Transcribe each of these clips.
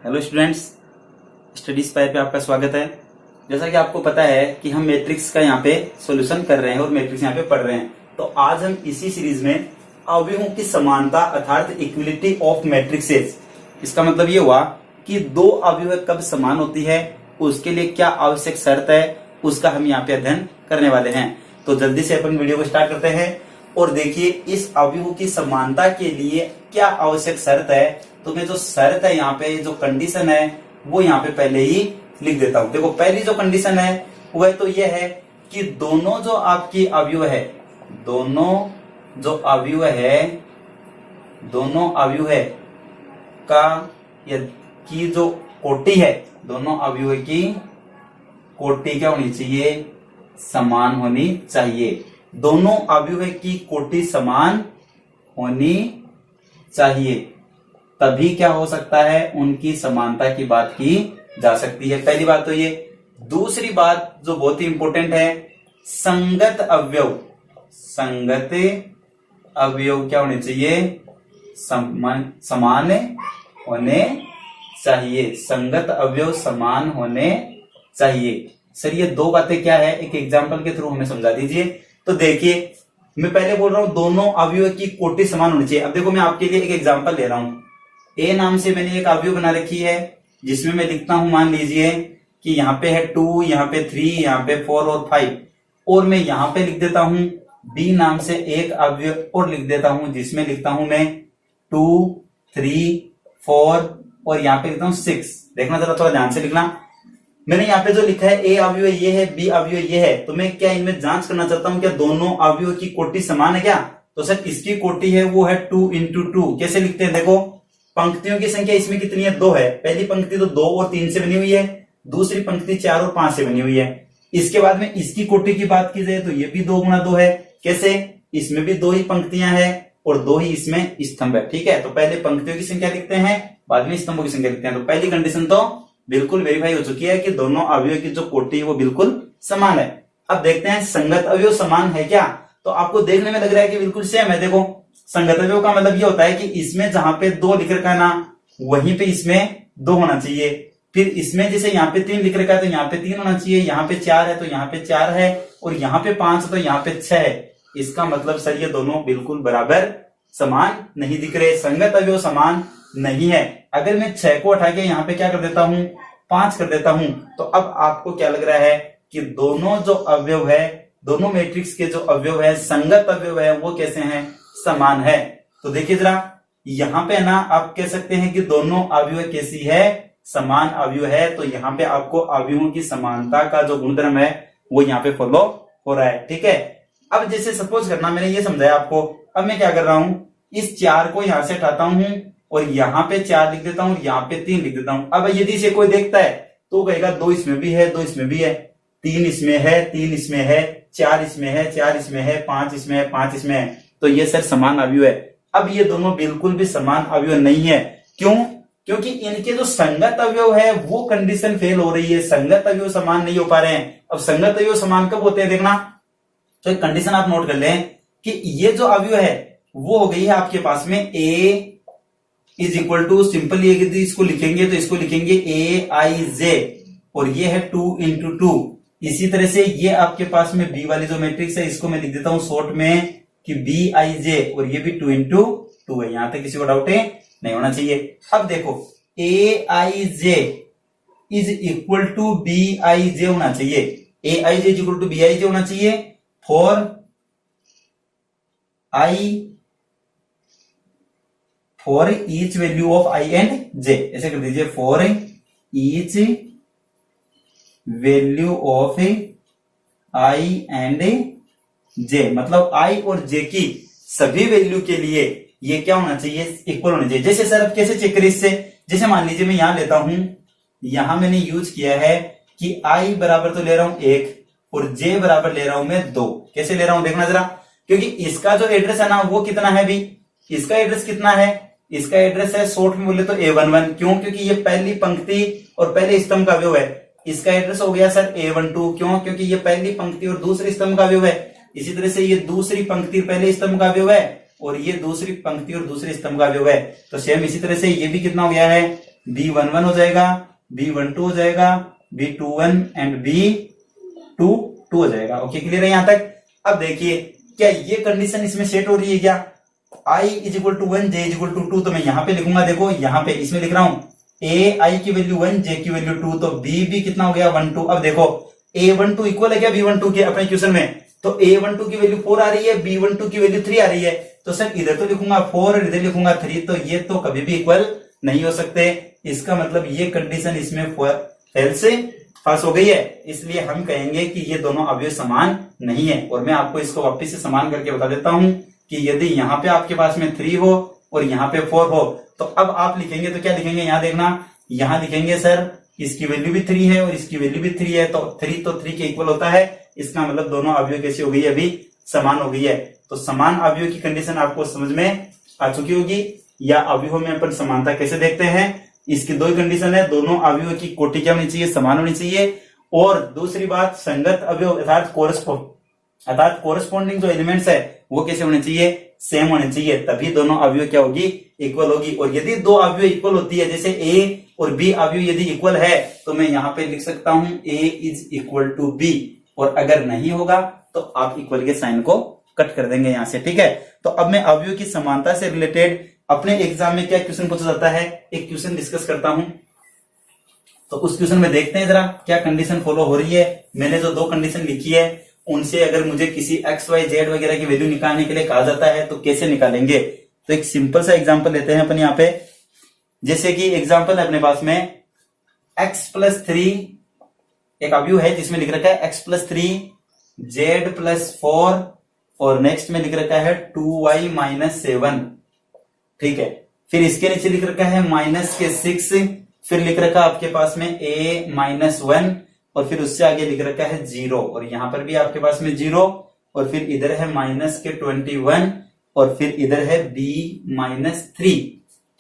Hello students, study spy पे आपका स्वागत है। जैसा कि आपको पता है कि हम मैट्रिक्स का यहाँ पे सॉल्यूशन कर रहे हैं और मैट्रिक्स यहाँ पे पढ़ रहे हैं। तो आज हम इसी सीरीज में अवयवों की समानता अर्थात इक्विलिटी ऑफ मैट्रिक्सेस, इसका मतलब ये हुआ कि दो अवयव कब समान होती है, उसके लिए क्या आवश्यक शर्त है, उसका हम यहाँ पे अध्ययन करने वाले हैं। तो जल्दी से अपन वीडियो को स्टार्ट करते हैं और देखिए इस अवयवों की समानता के लिए क्या आवश्यक शर्त है। तो मैं जो शर्त है यहाँ पे, जो कंडीशन है वो यहाँ पे पहले ही लिख देता हूं। देखो पहली जो कंडीशन है वह तो ये है कि दोनों जो आपकी अवयव है, दोनों जो अवयव है का या की जो कोटि है, दोनों अवयव की कोटि क्या होनी चाहिए, समान होनी चाहिए। दोनों अवयव की कोटि समान होनी चाहिए, तभी क्या हो सकता है, उनकी समानता की बात की जा सकती है। पहली बात तो ये। दूसरी बात जो बहुत ही इंपॉर्टेंट है, संगत अवयव, संगत अवयव क्या होने चाहिए, समान होने चाहिए। संगत अवयव समान होने चाहिए। सर ये दो बातें क्या है, एक एग्जांपल के थ्रू हमें समझा दीजिए। तो देखिए मैं पहले बोल रहा हूं दोनों अवयव की कोटि समान होनी चाहिए। अब देखो मैं आपके लिए एक एग्जांपल ले रहा हूं। ए नाम से मैंने एक अवयव बना रखी है जिसमें मैं लिखता हूं, मान लीजिए कि यहाँ पे है 2, यहाँ पे 3, यहाँ पे 4 और 5, और मैं यहाँ पे लिख देता हूं बी नाम से एक अवयव और लिख देता हूं जिसमें लिखता हूं मैं 2, 3, 4 और यहाँ पे लिखता हूं 6। देखना जरा, थोड़ा ध्यान से लिखना। मैंने यहाँ पे जो लिखा है ए अवयव ये है, बी अवयव ये है, तो मैं क्या इनमें जांच करना चाहता हूँ क्या दोनों अवयव की कोटि समान है क्या। तो सर इसकी कोटि है वो है 2 इंटू 2। कैसे लिखते हैं, देखो पंक्तियों की संख्या इसमें कितनी है, 2 है। पहली पंक्ति तो 2 और 3 से बनी हुई है, दूसरी पंक्ति 4 और 5 से बनी हुई है। इसके बाद में इसकी कोटि की बात की जाए तो ये भी 2 गुणा 2 है। कैसे, इसमें भी 2 ही पंक्तियां हैं और 2 ही इसमें स्तंभ है। ठीक है, तो पहले पंक्तियों की संख्या लिखते हैं, बाद में स्तंभों की संख्या लिखते हैं। तो पहली कंडीशन तो बिल्कुल वेरीफाई हो चुकी है कि दोनों अवयव की जो कोटि है वो बिल्कुल समान है। अब देखते हैं संगत अवयव समान है क्या। तो आपको देखने में लग रहा है कि बिल्कुल सेम है। देखो संगत अवयव का मतलब ये होता है कि इसमें जहां पे 2 लिख रखा है ना, वहीं पे इसमें 2 होना चाहिए। फिर इसमें जैसे यहाँ पे 3 लिख रखा है तो यहाँ पे 3 होना चाहिए, यहाँ पे 4 है तो यहाँ पे 4 है, और यहाँ पे 5 है तो यहाँ पे 6 है। इसका मतलब सर ये दोनों बिल्कुल बराबर समान नहीं दिख रहे, संगत अवयव समान नहीं है। अगर मैं 6 को हटा के यहाँ पे क्या कर देता हूं, 5 कर देता हूं, तो अब आपको क्या लग रहा है कि दोनों जो अवयव है, दोनों मैट्रिक्स के जो अवयव है, संगत अवयव है, वो कैसे हैं, समान है। तो देखिए जरा यहाँ पे ना आप कह सकते हैं कि दोनों अवयव कैसी है, समान अवयव है। तो यहाँ पे आपको अवयवों की समानता का जो गुणधर्म है वो यहाँ पे फॉलो हो रहा है। ठीक है, अब जैसे सपोज करना, मैंने ये समझाया आपको। अब मैं क्या कर रहा हूं, इस 4 को यहां से हटाता हूं और यहाँ पे 4 लिख देता हूं और यहाँ पे 3 लिख देता हूं। अब यदि इसे कोई देखता है तो कहेगा 2 इसमें भी है, 2 इसमें भी है, 3 इसमें है, 3 इसमें है, 4 इसमें है, 4 इसमें है, 5 इसमें है, 5 इसमें है। तो ये सर समान अवयव है। अब ये दोनों बिल्कुल भी समान अवयव नहीं है। क्यों? क्योंकि इनके जो संगत अवयव है वो कंडीशन फेल हो रही है, संगत अवयव समान नहीं हो पा रहे हैं। अब संगत अवयव समान कब होते हैं, देखना। तो एक कंडीशन आप नोट कर लें कि ये जो अवयव है वो हो गई है आपके पास में ए इज इक्वल टू, सिंपल यदि इसको लिखेंगे तो इसको लिखेंगे ए आई जे, और ये है 2 इंटू 2। इसी तरह से ये आपके पास में बी वाली जो मैट्रिक्स है इसको मैं लिख देता हूं शॉर्ट में कि बी आई जे, और ये भी 2 इंटू 2 है। यहां तक किसी को डाउट है नहीं होना चाहिए। अब देखो A i j is equal to B i j होना चाहिए, A i j is equal to B i j होना चाहिए for i, for each value of i and j. ऐसे कर दीजिए, for each value of i and j, मतलब i और जे की सभी वैल्यू के लिए ये क्या होना चाहिए, इक्वल होना चाहिए। जैसे सर अब कैसे चेक करें इससे, जैसे मान लीजिए मैं यहां लेता हूं, यहां मैंने यूज किया है कि आई बराबर तो ले रहा हूं 1 और जे बराबर ले रहा हूं मैं 2। कैसे ले रहा हूं देखना जरा, क्योंकि इसका जो एड्रेस है ना वो कितना है भी, इसका एड्रेस कितना है, इसका एड्रेस है शॉर्ट में बोले तो A11। क्यों? क्योंकि ये पहली पंक्ति और पहले स्तंभ का अवयव है। इसका एड्रेस हो गया सर A12। क्यों? क्योंकि ये पहली पंक्ति और दूसरे स्तंभ का अवयव है। इसी तरह से ये दूसरी पंक्ति पहले स्तंभ का अवयव है और ये दूसरी पंक्ति और दूसरे स्तंभ का अवयव है। तो सेम इसी तरह से ये भी कितना हो गया है, B11 हो जाएगा, B12 हो जाएगा, B21 एंड B22 हो जाएगा। ओके, क्लियर है यहां तक। अब देखिए क्या ये कंडीशन इसमें सेट हो रही है क्या? I is equal to 1, J is equal to 2, तो मैं यहां पे लिखूंगा, देखो यहां पे इसमें लिख रहा हूं A I की वैल्यू 1, J की वैल्यू 2, तो B भी कितना हो गया 1 2। अब देखो A12 इक्वल है क्या B12 के अपने क्वेश्चन में? तो A12 की वैल्यू 4 आ रही है, B12 की वैल्यू 3 आ रही है, तो सर इधर तो लिखूंगा 4 और इधर लिखूंगा 3, तो ये तो कभी भी इक्वल नहीं हो सकते। इसका मतलब ये कंडीशन इसमें फेल से पास हो गई है, इसलिए हम कहेंगे कि ये दोनों अवयव समान नहीं है। और मैं आपको इसको वापस से समान करके बता देता हूं कि यदि यहाँ पे आपके पास में 3 हो और यहाँ पे 4 हो, तो अब आप लिखेंगे तो क्या लिखेंगे, यहां देखना, यहां लिखेंगे सर इसकी वैल्यू भी 3 है और इसकी वैल्यू भी 3 है, तो 3 के इक्वल होता है। इसका मतलब दोनों अवयव कैसी हो गई है, अभी समान हो गई है। तो समान अवयव की कंडीशन आपको समझ में आ चुकी होगी। या अवयव में अपन समानता कैसे देखते हैं, इसकी दो कंडीशन है, दोनों अवयवों की कोटि क्या होनी चाहिए, समान होनी चाहिए। और दूसरी बात, संगत अवयव अर्थात कोरस्पॉन्डिंग जो एलिमेंट्स है वो कैसे होने चाहिए, सेम होने चाहिए, तभी दोनों अवयव क्या होगी, इक्वल होगी। और यदि दो अवयव इक्वल होती है, जैसे ए और बी अवयव यदि इक्वल है, तो मैं यहां पे लिख सकता हूं ए इज इक्वल टू बी, और अगर नहीं होगा तो आप इक्वल के साइन को कट कर देंगे यहां से, ठीक है। तो अब मैं अवयव की समानता से रिलेटेड अपने एग्जाम में क्या क्वेश्चन पूछा जाता है, एक क्वेश्चन डिस्कस करता हूं। तो उस क्वेश्चन में देखते हैं जरा क्या कंडीशन फॉलो हो रही है। मैंने जो दो कंडीशन लिखी है उनसे अगर मुझे किसी एक्स वाई जेड वगैरह की वैल्यू निकालने के लिए कहा जाता है तो कैसे निकालेंगे। तो एक सिंपल सा एग्जांपल लेते हैं अपन यहाँ पे, जैसे कि एग्जांपल है अपने पास में x+3 एक अवयव है जिसमें लिख रखा है x+3 z+4 और नेक्स्ट में लिख रखा है 2y-7, ठीक है। फिर इसके नीचे लिख रखा है -6, फिर लिख रखा आपके पास में a-1 और फिर उससे आगे लिख रखा है 0 और यहां पर भी आपके पास में 0 और फिर इधर है -21 और फिर इधर है b-3,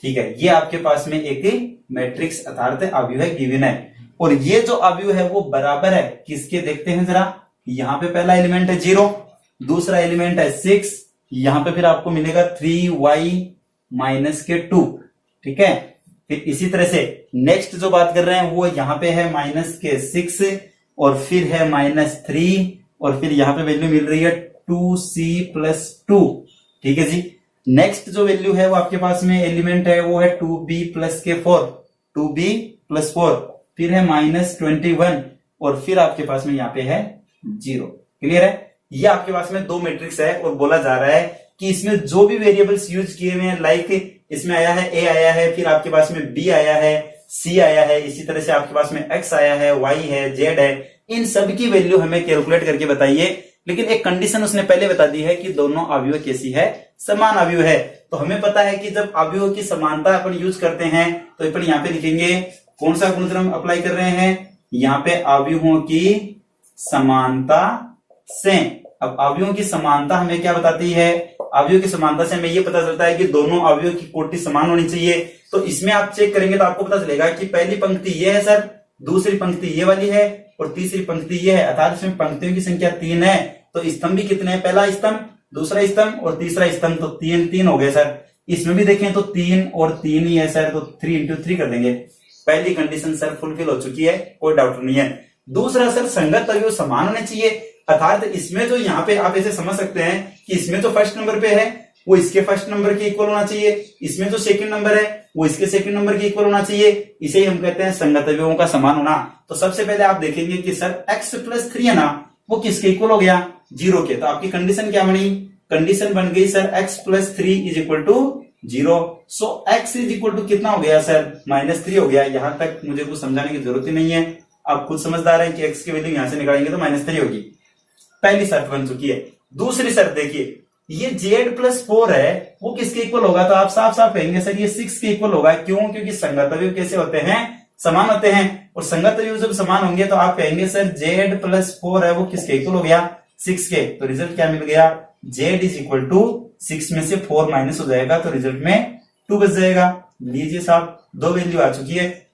ठीक है। ये आपके पास में एक मैट्रिक्स अर्थात अवयव है गिवन है। और ये जो अवयव है वो बराबर है किसके, देखते हैं जरा। यहां पे पहला एलिमेंट है 0, दूसरा एलिमेंट है 6, यहां पे फिर आपको मिलेगा 3y-2, ठीक है। फिर इसी तरह से नेक्स्ट जो बात कर रहे हैं वो यहां पे है -6 और फिर है -3 और फिर यहां पे वैल्यू मिल रही है 2c+2, ठीक है जी। नेक्स्ट जो वैल्यू है वो आपके पास में एलिमेंट है वो है 2b+4, 2b+4, फिर है -21 और फिर आपके पास में यहाँ पे है 0, क्लियर है। ये आपके पास में दो मैट्रिक्स है और बोला जा रहा है कि इसमें जो भी वेरिएबल्स यूज किए हुए हैं, लाइक इसमें आया है a आया है, फिर आपके पास में b आया है, c आया है, इसी तरह से आपके पास में x आया है, y है, z है, इन सब की वैल्यू हमें कैलकुलेट करके बताइए। लेकिन एक कंडीशन उसने पहले बता दी है कि दोनों अवयव कैसी है, समान अवयव है। तो हमें पता है कि जब अवयव की समानता अपन यूज करते हैं तो अपन यहाँ पे लिखेंगे कौन सा गुणधर्म अप्लाई कर रहे हैं, यहाँ पे अवयवों की समानता से। अब अवयवों की समानता हमें क्या बताती है, अवयव की समानता से हमें ये पता चलता है कि दोनों अवयव की कोटि समान होनी चाहिए। तो इसमें आप चेक करेंगे तो आपको पता चलेगा कि पहली पंक्ति ये है सर, दूसरी पंक्ति ये वाली है और तीसरी पंक्ति ये है, अर्थात इसमें पंक्तियों की संख्या 3 है। तो स्तंभ भी कितने हैं, पहला स्तंभ, दूसरा स्तंभ और तीसरा स्तंभ, तो 3 हो गए सर। इसमें भी देखें तो 3 और 3 ही है सर, तो 3 × 3 कर देंगे। पहली कंडीशन सर फुलफिल हो चुकी है, कोई डाउट नहीं है। दूसरा सर संगत अवयव समान होने चाहिए, अर्थात इसमें जो यहाँ पे आप ऐसे समझ सकते हैं कि इसमें जो फर्स्ट नंबर पे है वो इसके फर्स्ट नंबर के इक्वल होना चाहिए, इसमें जो सेकंड नंबर है वो इसके सेकंड नंबर के इक्वल होना चाहिए। इसे ही हम कहते हैं संगत अवयवों का समान होना। तो सबसे पहले आप देखेंगे कि सर x+3 है ना, वो किसके इक्वल हो गया, 0 के। तो आपकी कंडीशन क्या बनी, कंडीशन बन गई सर x+3 = 0। सो x = कितना हो गया सर, -3 हो गया। यहां तक मुझे कुछ समझाने की जरूरत ही नहीं है, आप खुद समझदार हैं कि x की वैल्यू यहां से निकालेंगे तो -3 होगी। पहली शर्त बन चुकी है। दूसरी शर्त देखिए, ये z+4 है वो किसके इक्वल होगा, तो आप साफ साफ कहेंगे सर ये 6 के इक्वल होगा। क्यों, क्योंकि संगत अवयव कैसे होते हैं, समान होते हैं। और संगत अवयव जब समान होंगे तो आप कहेंगे सर z+4 है वो किसके इक्वल हो गया, 6 के। तो रिजल्ट क्या मिल गया, z = 6 में से 4 माइनस हो जाएगा तो रिजल्ट में 2 बच जाएगा। लीजिए साहब, दो वैल्यू आ चुकी है।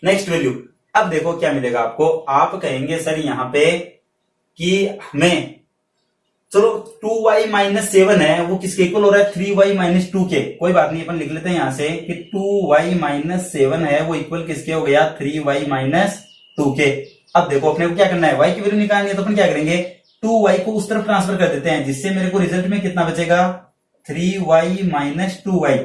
नेक्स्ट वैल्यू, अब देखो क्या मिलेगा आपको। आप कहेंगे सर यहाँ पे कि हमें चलो 2y माइनस 7 है, वो किसके इक्वल हो रहा है? 3y माइनस 2 के। कोई बात नहीं, अपन लिख लेते हैं यहां से कि 2y माइनस 7 है वो इक्वल किसके हो गया? 3y माइनस 2 के। अब देखो अपने को क्या करना है, y की वैल्यू निकालनी है, तो अपन क्या करेंगे, 2y को उस तरफ ट्रांसफर कर देते हैं, जिससे मेरे को रिजल्ट में कितना बचेगा? 3y minus 2y।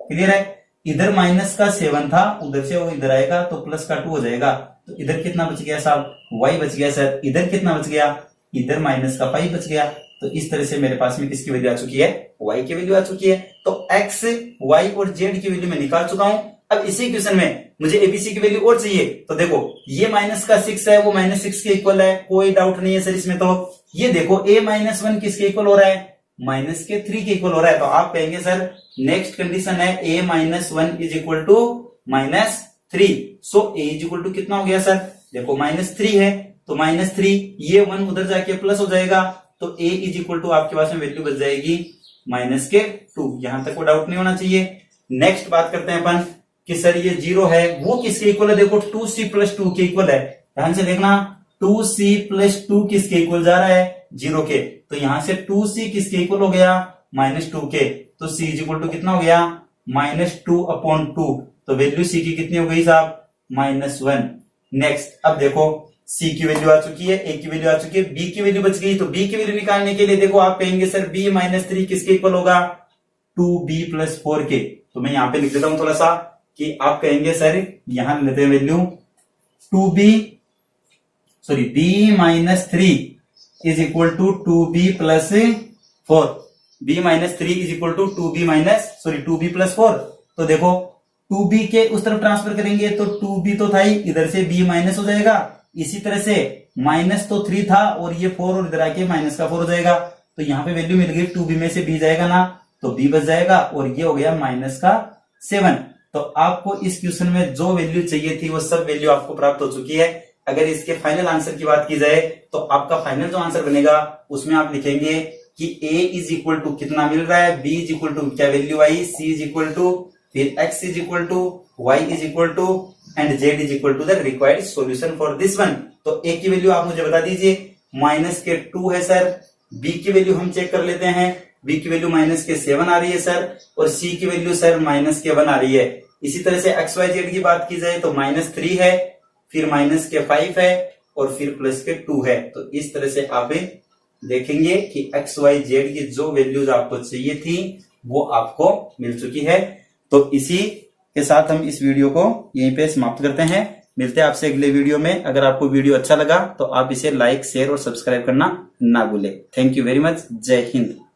क्लियर है? इधर माइनस का 7 था, उधर से वो इधर आएगा तो प्लस का 2 हो जाएगा। तो इधर कितना बच गया साहब? y बच गया सर। इधर कितना बच गया? इधर माइनस का 5 बच गया। तो इस तरह से मेरे पास में किसकी वैल्यू आ चुकी है? y की वैल्यू आ चुकी है। तो x, y और z की वैल्यू मैं निकाल चुका हूं। अब इसी क्वेश्चन में मुझे एबीसी की वैल्यू और चाहिए। तो देखो ये माइनस का 6 है, वो माइनस 6 के इक्वल है, कोई डाउट नहीं है सर इसमें। तो ये देखो a माइनस 1 किसके इक्वल हो रहा है? माइनस के 3 के इक्वल हो रहा है। तो आप कहेंगे सर नेक्स्ट कंडीशन है a minus 1 is equal to minus 3। So a is equal to कितना हो गया सर? देखो माइनस 3 है तो माइनस 3, ये 1 उधर जाके प्लस हो जाएगा, तो a इज इक्वल टू आपके पास में वैल्यू बच जाएगी माइनस के 2। यहां तक कोई डाउट नहीं होना चाहिए। नेक्स्ट बात करते हैं अपन कि सर ये 0 है, वो किसके इक्वल है? देखो 2c प्लस 2 के इक्वल है। ध्यान से देखना, 2c प्लस 2 किसके इक्वल जा रहा है? 0 के। तो यहां से 2c किसके इक्वल हो गया? माइनस 2 के। तो c इज इक्वल टू कितना हो गया? Minus 2 upon 2। तो वैल्यू c की कितनी हो गई साहब? माइनस 1। नेक्स्ट अब देखो c की वैल्यू आ चुकी है, a की वैल्यू आ चुकी है, b की वैल्यू बच गई। तो b की वैल्यू निकालने के लिए देखो आप कहेंगे सर b माइनस 3 किसके इक्वल होगा? 2b प्लस 4 के। तो मैं यहां पे लिख देता हूं थोड़ा सा कि आप कहेंगे सर यहां लेते हैं value b minus 3 is equal to 2b plus 4। b minus 3 is equal to 2b plus 4। तो देखो 2b के उस तरफ ट्रांसफर करेंगे तो 2b तो था ही, इधर से b माइनस हो जाएगा। इसी तरह से माइनस तो 3 था और ये 4 और इधर आके माइनस का 4 हो जाएगा। तो यहाँ पे वैल्यू मिल गई 2b में से b जाएगा ना, तो b बच जाएगा और ये हो गया माइनस का 7। तो आपको इस क्वेश्चन में जो वैल्यू चाहिए थी वो सब वैल्यू आपको प्राप्त हो चुकी है। अगर इसके फाइनल आंसर की बात की जाए तो आपका फाइनल जो आंसर बनेगा उसमें आप लिखेंगे कि a इज इक्वल टू कितना मिल रहा है, b इज इक्वल टू क्या वैल्यू आई, c इज इक्वल टू, फिर x is equal to, y is equal to and z is equal to the required solution for this one. तो a की value आप मुझे बता दीजिए, माइनस के 2 है सर। b की वैल्यू हम चेक कर लेते हैं, b की वैल्यू माइनस के 7 आ रही है सर, और c की वैल्यू सर माइनस के 1 आ रही है। इसी तरह से एक्स वाई जेड की बात की जाए तो माइनस 3 है, फिर माइनस के 5 है और फिर प्लस के 2 है। तो इस तरह से आप देखेंगे कि एक्स वाई जेड की जो वैल्यूज आपको चाहिए थी वो आपको मिल चुकी है। तो इसी के साथ हम इस वीडियो को यहीं पे समाप्त करते हैं। मिलते हैं आपसे अगले वीडियो में। अगर आपको वीडियो अच्छा लगा तो आप इसे लाइक, शेयर और सब्सक्राइब करना ना भूलें। Thank you very much. जय हिंद।